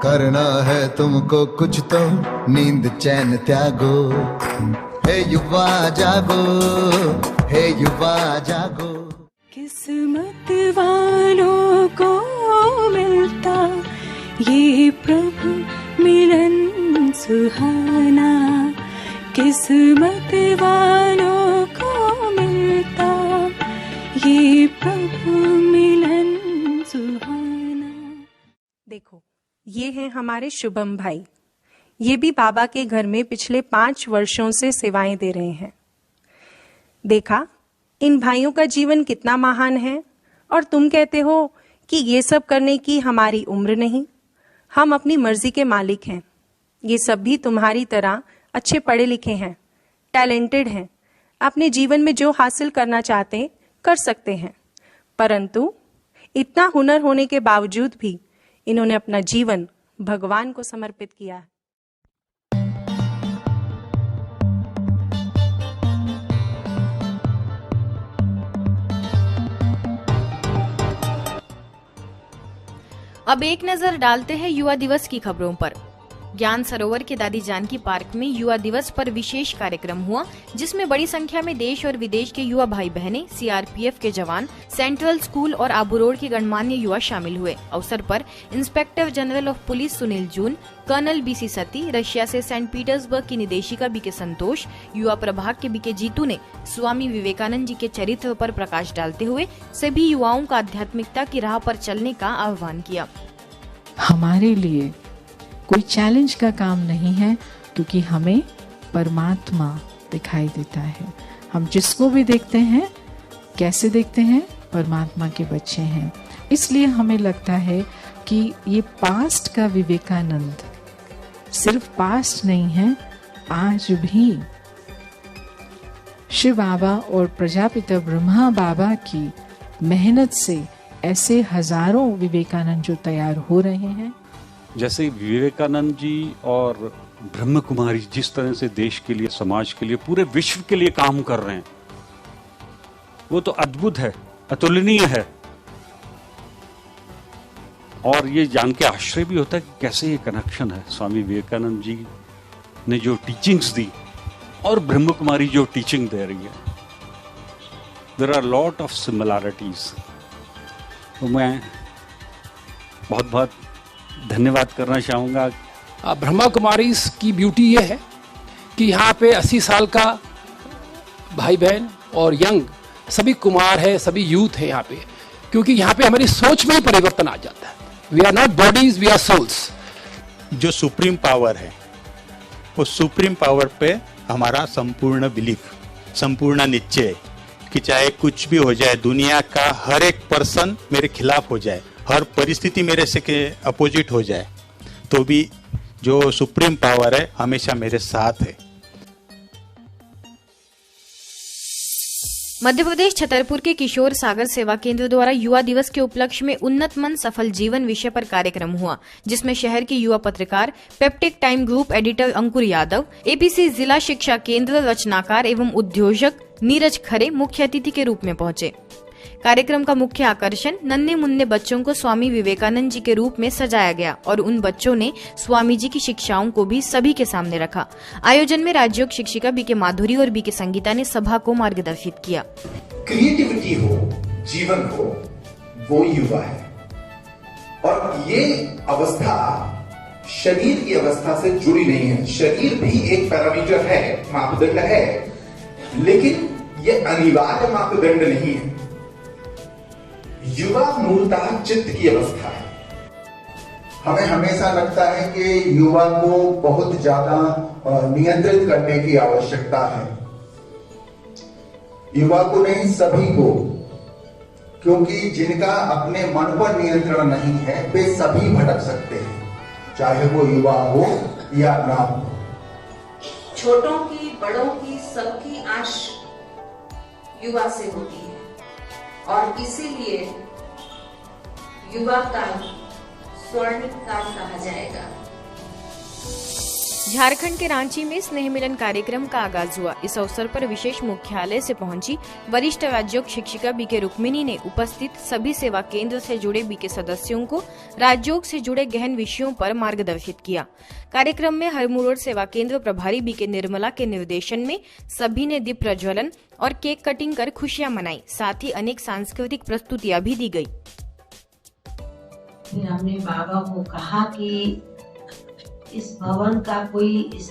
करना है तुमको कुछ तो नींद चैन त्यागो, हे युवा जागो, हे युवा जागो। किस्मत वालों को मिलता ये प्रभु मिलन सुहाना, किस्मत वालों को मिलता ये प्रभु मिलन सुहाना। देखो, ये हैं हमारे शुभम भाई। ये भी बाबा के घर में पिछले 5 वर्षों से सेवाएं दे रहे हैं। देखा इन भाइयों का जीवन कितना महान है। और तुम कहते हो कि ये सब करने की हमारी उम्र नहीं, हम अपनी मर्जी के मालिक हैं। ये सब भी तुम्हारी तरह अच्छे पढ़े लिखे हैं, टैलेंटेड हैं, अपने जीवन में जो हासिल करना चाहते कर सकते हैं। परंतु इतना हुनर होने के बावजूद भी इन्होंने अपना जीवन भगवान को समर्पित किया है। अब एक नजर डालते हैं युवा दिवस की खबरों पर। ज्ञान सरोवर के दादी जानकी पार्क में युवा दिवस पर विशेष कार्यक्रम हुआ, जिसमें बड़ी संख्या में देश और विदेश के युवा भाई बहनें, सीआरपीएफ के जवान, सेंट्रल स्कूल और आबू रोड के गणमान्य युवा शामिल हुए। अवसर पर inspector general of police Sunil Joon, colonel B C Sati, Russia से सेंट पीटर्सबर्ग की निदेशिका बीके संतोष, युवा प्रभाग के बीके जीतू ने स्वामी विवेकानंद जी के चरित्र पर प्रकाश डालते हुए सभी युवाओं का आध्यात्मिकता की राह पर चलने का आह्वान किया। हमारे लिए कोई चैलेंज का काम नहीं है, क्योंकि हमें परमात्मा दिखाई देता है। हम जिसको भी देखते हैं, कैसे देखते हैं, परमात्मा के बच्चे हैं। इसलिए हमें लगता है कि ये पास्ट का विवेकानंद सिर्फ पास्ट नहीं है, आज भी शिव बाबा और प्रजापिता ब्रह्मा बाबा की मेहनत से ऐसे हजारों विवेकानंद जो तैयार हो रहे हैं। जैसे विवेकानंद जी और ब्रह्म कुमारी जिस तरह से देश के लिए, समाज के लिए, पूरे विश्व के लिए काम कर रहे हैं, वो तो अद्भुत है, अतुलनीय है। और ये जान के आश्चर्य भी होता है कि कैसे ये कनेक्शन है। स्वामी विवेकानंद जी ने जो टीचिंग्स दी और ब्रह्म कुमारी जो टीचिंग दे रही है, there are lot of similarities. तो मैं बहुत बहुत धन्यवाद करना चाहूँगा। ब्रह्मा कुमारी की ब्यूटी ये है कि यहाँ पे 80 साल का भाई बहन और यंग सभी कुमार है, सभी यूथ है यहाँ पे, क्योंकि यहाँ पे हमारी सोच में ही परिवर्तन आ जाता है। We are not bodies, we are souls. जो सुप्रीम पावर है, वो सुप्रीम पावर पे हमारा संपूर्ण बिलीफ, संपूर्ण निश्चय कि चाहे कुछ भी हो जाए, दुनिया का हर एक पर्सन मेरे खिलाफ हो जाए, हर परिस्थिति मेरे से के अपोजिट हो जाए, तो भी जो सुप्रीम पावर है हमेशा मेरे साथ है। मध्य प्रदेश छतरपुर के किशोर सागर सेवा केंद्र द्वारा युवा दिवस के उपलक्ष्य में उन्नत मन सफल जीवन विषय पर कार्यक्रम हुआ, जिसमें शहर के युवा पत्रकार, पेप्टिक टाइम ग्रुप एडिटर अंकुर यादव, एपीसी जिला शिक्षा केंद्र रचनाकार एवं उद्योजक नीरज खरे मुख्य अतिथि के रूप में पहुंचे। कार्यक्रम का मुख्य आकर्षण नन्हे मुन्ने बच्चों को स्वामी विवेकानंद जी के रूप में सजाया गया और उन बच्चों ने स्वामी जी की शिक्षाओं को भी सभी के सामने रखा। आयोजन में राज्योग शिक्षिका बीके माधुरी और बीके संगीता ने सभा को मार्गदर्शित किया। क्रिएटिविटी हो, जीवन हो, वो युवा है। और ये अवस्था शरीर की अवस्था से जुड़ी नहीं है। शरीर भी एक पैरामीटर है, मापदंड है, लेकिन ये अनिवार्य मापदंड नहीं है। युवा मूलतः चित्त की अवस्था है। हमें हमेशा लगता है कि युवा को बहुत ज्यादा नियंत्रित करने की आवश्यकता है। युवा को नहीं, सभी को, क्योंकि जिनका अपने मन पर नियंत्रण नहीं है वे सभी भटक सकते हैं, चाहे वो युवा हो या ना हो। छोटों की, बड़ों की, सबकी आश युवा से होती है और इसीलिए युवा काल स्वर्णिम काल कहा जाएगा। झारखंड के रांची में स्नेह मिलन कार्यक्रम का आगाज हुआ। इस अवसर पर विशेष मुख्यालय से पहुंची वरिष्ठ राजयोग शिक्षिका बीके रुक्मिणी ने उपस्थित सभी सेवा केंद्र से जुड़े बीके सदस्यों को राजयोग से जुड़े गहन विषयों पर मार्गदर्शित किया। कार्यक्रम में हरमुरोड सेवा केंद्र प्रभारी बीके निर्मला के निर्देशन में सभी ने दीप प्रज्वलन और केक कटिंग कर खुशियां मनाई। साथ ही अनेक सांस्कृतिक प्रस्तुतियां भी दी गई। फिर हमने बाबा को कहा कि इस भवन का कोई इस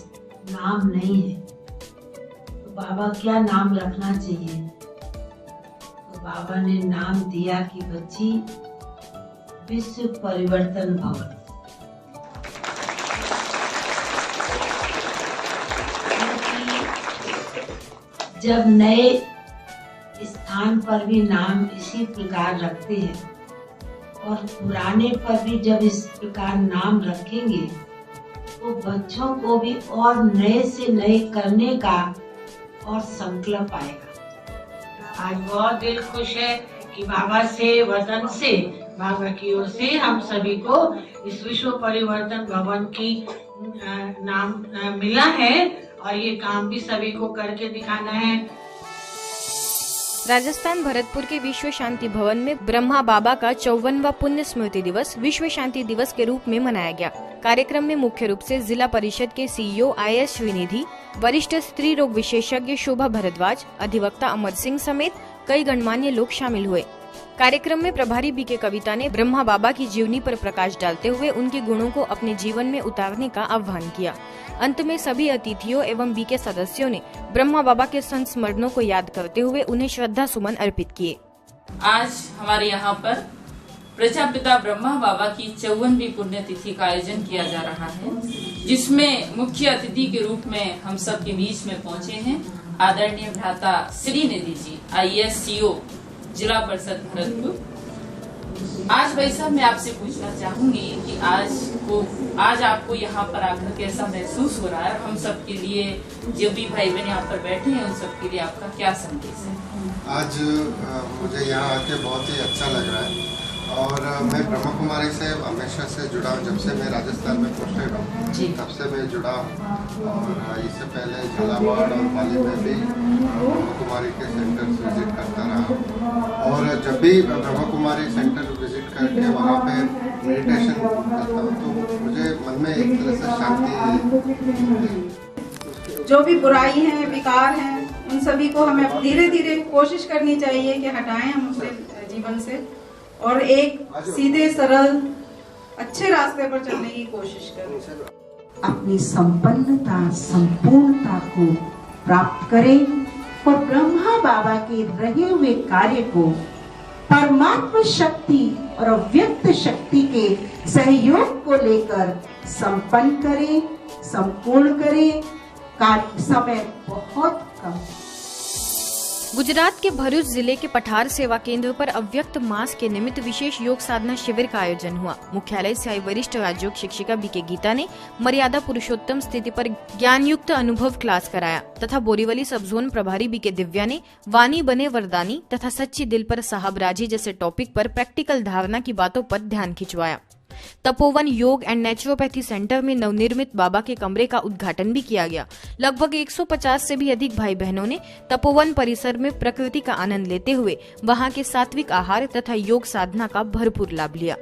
नाम नहीं है, तो बाबा क्या नाम रखना चाहिए? तो बाबा ने नाम दिया कि बच्ची विश्व परिवर्तन भवन। जब नए स्थान पर भी नाम इसी प्रकार रखते हैं और पुराने पर भी जब इस प्रकार नाम रखेंगे तो बच्चों को भी और नए से नए करने का और संकल्प आएगा। आज बहुत दिल खुश है कि बाबा से वतन से बाबा की ओर से हम सभी को इस विश्व परिवर्तन भवन की नाम मिला है और ये काम भी सभी को करके दिखाना है। राजस्थान भरतपुर के विश्व शांति भवन में ब्रह्मा बाबा का 54वां पुण्य स्मृति दिवस विश्व शांति दिवस के रूप में मनाया गया। कार्यक्रम में मुख्य रूप से जिला परिषद के सीईओ IAS श्रीनिधि, वरिष्ठ स्त्री रोग विशेषज्ञ शोभा भारद्वाज, अधिवक्ता अमर सिंह समेत कई गणमान्य लोग शामिल हुए। कार्यक्रम में प्रभारी बीके कविता ने ब्रह्मा बाबा की जीवनी पर प्रकाश डालते हुए उनके गुणों को अपने जीवन में उतारने का आह्वान किया। अंत में सभी अतिथियों एवं बीके सदस्यों ने ब्रह्मा बाबा के संस्मरणों को याद करते हुए उन्हें श्रद्धा सुमन अर्पित किए। आज हमारे यहाँ पर प्रजापिता ब्रह्मा बाबा की 54वीं पुण्यतिथि का आयोजन किया जा रहा है, जिसमें मुख्य अतिथि के रूप में हम सब के बीच में पहुँचे हैं आदरणीय भ्राता श्रीनिधि जी, IAS CO जिला परिषद भरतपुर। आज भाई साहब मैं आपसे पूछना चाहूंगी कि आज आपको यहाँ पर आकर कैसा महसूस हो रहा है? हम सब के लिए जो भी भाई बहन यहाँ पर बैठे हैं उन सब के लिए आपका क्या संदेश है? आज मुझे यहाँ आके बहुत ही अच्छा लग रहा है और मैं ब्रह्मा कुमारी से हमेशा से जुड़ा हूँ। जब से मैं राजस्थान में पोस्टेड हूँ तब से मैं जुड़ा हूँ और इससे पहले झालावाड़ और पाली में भी ब्रह्मा कुमारी के सेंटर्स विजिट करता रहा और जब भी ब्रह्मा कुमारी सेंटर विजिट करके वहाँ पे मेडिटेशन करता हूँ तो मुझे मन में एक तरह से शांति। जो भी बुराई है, विकार है, उन सभी को हमें धीरे धीरे कोशिश करनी चाहिए कि हटाएं हम अपने जीवन से और एक सीधे सरल अच्छे रास्ते पर चलने की कोशिश करें। अपनी संपन्नता संपूर्णता को प्राप्त करें और ब्रह्मा बाबा के रहे हुए कार्य को परमात्मा शक्ति और अव्यक्त शक्ति के सहयोग को लेकर संपन्न करें, संपूर्ण करें। कार्य समय बहुत कम। गुजरात के भरूच जिले के पठार सेवा केंद्र पर अव्यक्त मास के निमित्त विशेष योग साधना शिविर का आयोजन हुआ। मुख्यालय से आई वरिष्ठ राजयोग शिक्षिका बीके गीता ने मर्यादा पुरुषोत्तम स्थिति पर ज्ञान युक्त अनुभव क्लास कराया तथा बोरीवली सब जोन प्रभारी बीके दिव्या ने वाणी बने वरदानी तथा सच्ची दिल पर साहबराजी जैसे टॉपिक पर प्रैक्टिकल धारणा की बातों पर ध्यान खिंचवाया। तपोवन योग एंड नेचुरोपैथी सेंटर में नवनिर्मित बाबा के कमरे का उद्घाटन भी किया गया। लगभग 150 से भी अधिक भाई बहनों ने तपोवन परिसर में प्रकृति का आनंद लेते हुए वहां के सात्विक आहार तथा योग साधना का भरपूर लाभ लिया।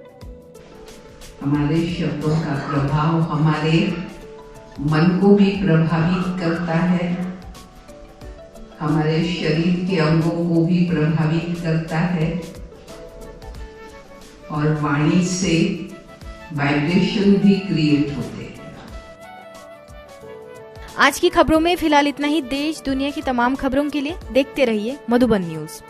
हमारे शब्दों का प्रभाव हमारे मन को भी प्रभावित करता है, हमारे शरीर के अंगों को भी प्रभावित करता है और वाणी से वाइब्रेशन भी क्रिएट होते हैं। आज की खबरों में फिलहाल इतना ही। देश दुनिया की तमाम खबरों के लिए देखते रहिए मधुबन न्यूज।